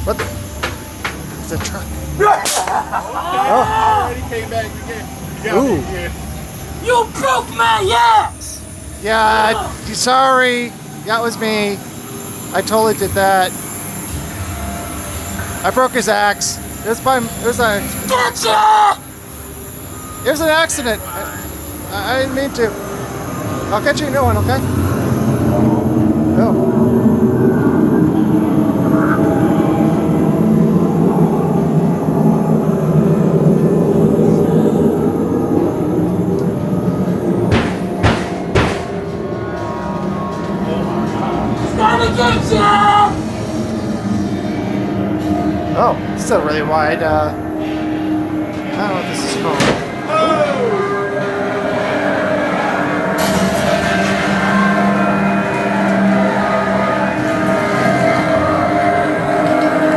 What the? It's a truck. He came back again. Ooh. You broke my ass! Yeah, sorry. That was me. I totally did that. I broke his axe. It was an accident. I didn't mean to. I'll get you a new one, okay? Oh. Oh, still really wide. I don't know what this is called.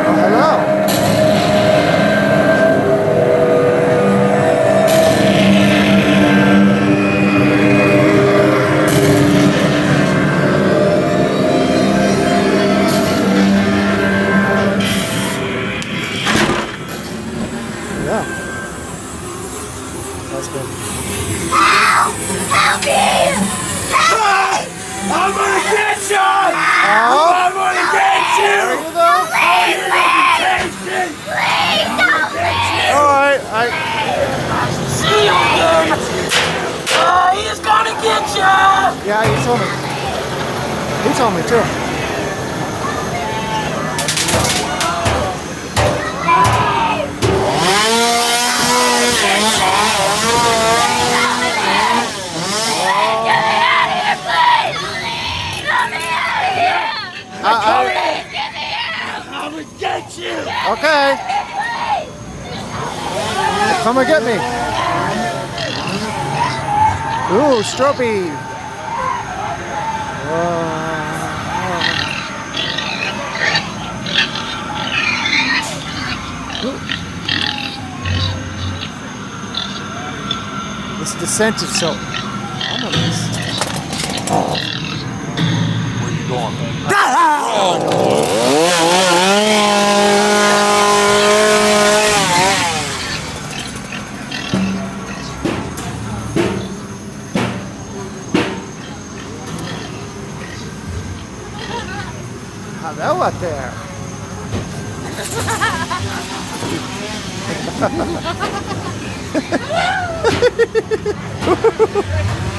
Oh, hello. Yeah. That's good. Help me! I'm gonna get you! Oh, I'm gonna get you! there you go. Please, Alright, see you again! He's gonna get you! yeah, he told me. He told me too. I'm gonna get you! Okay. Come and get me. Ooh, Stropey. This descent is so ominous. Where you going, man? Hello out there.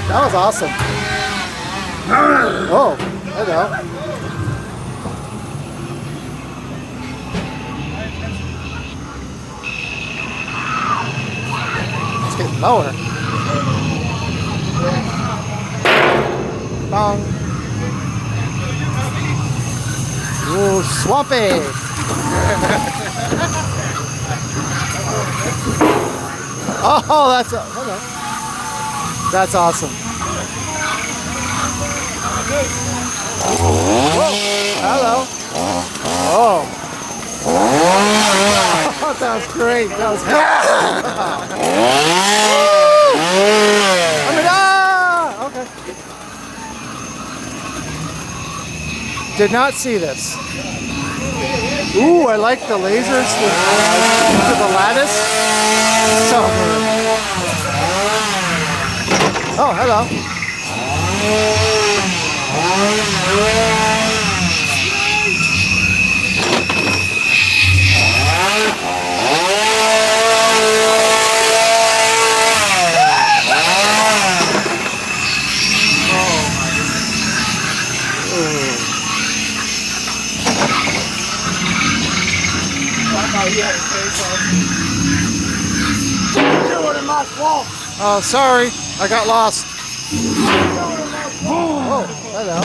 That was awesome. Oh, hello. It's getting lower. Bong. Ooh, swampy. Oh, that's awesome. Whoa, hello. Oh. That was great. That was great. I mean, okay. Did not see this. Ooh, I like the lasers to the lattice. So good. Oh, hello. Oh, you had a face on. You're doing my fault. Oh, sorry. I got lost. Oh, hello.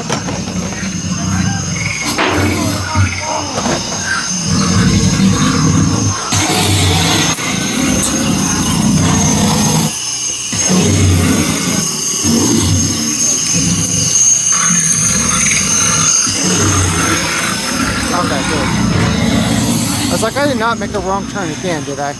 Okay, good. I was like, I did not make a wrong turn again, did I?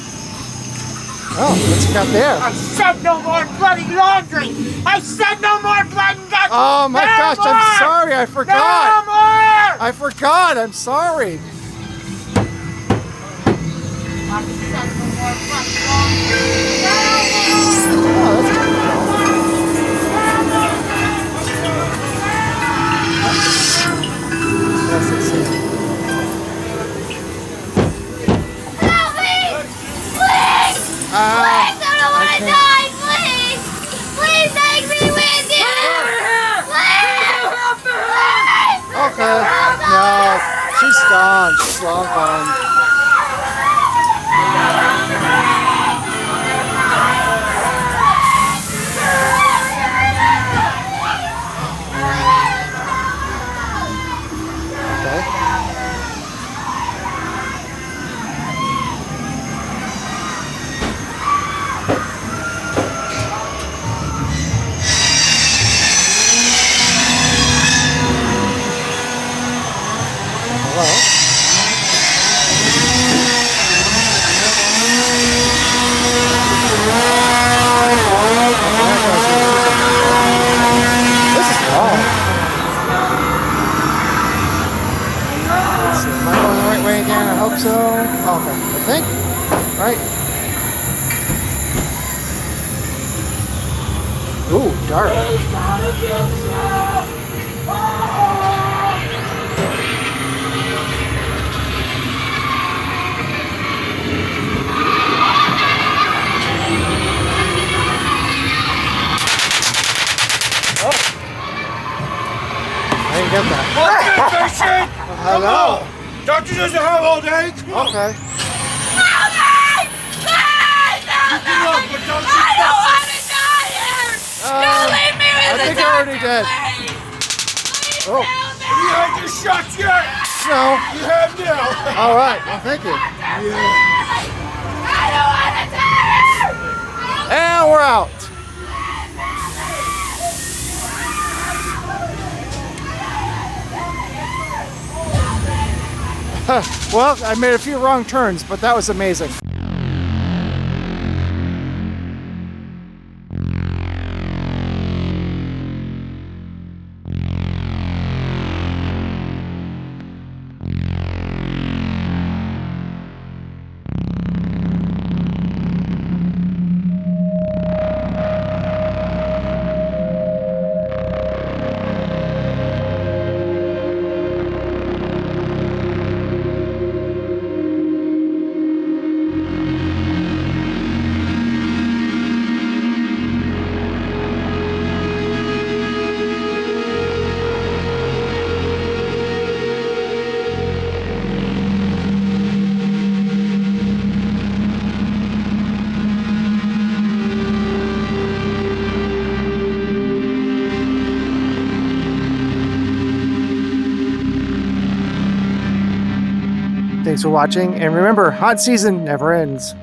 Oh, what's he got there? I said no more bloody laundry. I said no more blood and guts. Oh my gosh, more. I'm sorry, I No forgot. more. I forgot, I'm sorry. I said no more bloody laundry. No more. Oh, that's good. Yes, it's here. Help me! Please! Please! I don't want to die! Please! Please take me with you! Please! Okay. No, she's gone. She's long gone. Okay. Hello? This is long. Let's see, am I going the right way again? I hope so. Okay, I think. Right. Ooh, dark. I didn't get that. What's good, patient? Hello. Doctor doesn't have all day. Come on. Okay. Help me! Please! Help me! Come on, but don't I don't want to die here! Don't leave me with I the think I already doctor, did. please! Please Oh. help me! You had your shots yet? No. You have now. All right. Well, thank you. I don't want to die here! And we're out. Well, I made a few wrong turns, but that was amazing. Thanks for watching, and remember, hot season never ends.